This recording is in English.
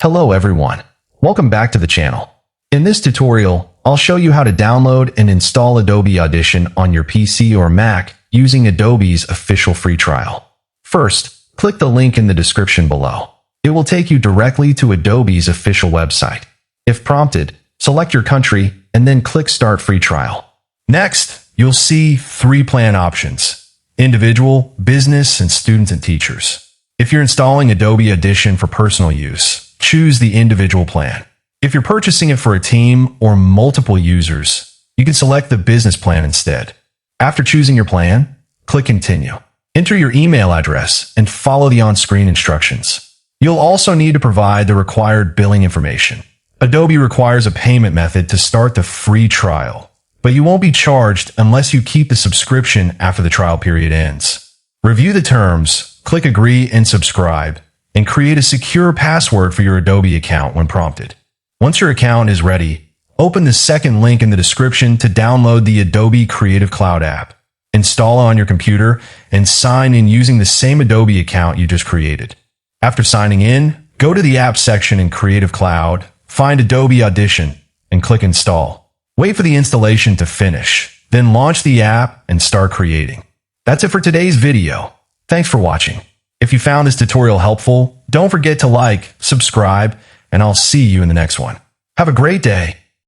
Hello everyone, welcome back to the channel. In this tutorial, I'll show you how to download and install Adobe Audition on your PC or Mac using Adobe's official free trial. First, click the link in the description below. It will take you directly to Adobe's official website. If prompted, select your country and then click Start Free Trial. Next, you'll see 3 plan options: individual, business, and students and teachers. If you're installing Adobe Audition for personal use, choose the individual plan. If you're purchasing it for a team or multiple users, you can select the business plan instead. After choosing your plan, click Continue. Enter your email address and follow the on-screen instructions. You'll also need to provide the required billing information. Adobe requires a payment method to start the free trial, but you won't be charged unless you keep the subscription after the trial period ends. Review the terms, click Agree and Subscribe, and create a secure password for your Adobe account when prompted. Once your account is ready, open the second link in the description to download the Adobe Creative Cloud app. Install it on your computer and sign in using the same Adobe account you just created. After signing in, go to the app section in Creative Cloud, find Adobe Audition, and click Install. Wait for the installation to finish, then launch the app and start creating. That's it for today's video. Thanks for watching. If you found this tutorial helpful, don't forget to like, subscribe, and I'll see you in the next one. Have a great day.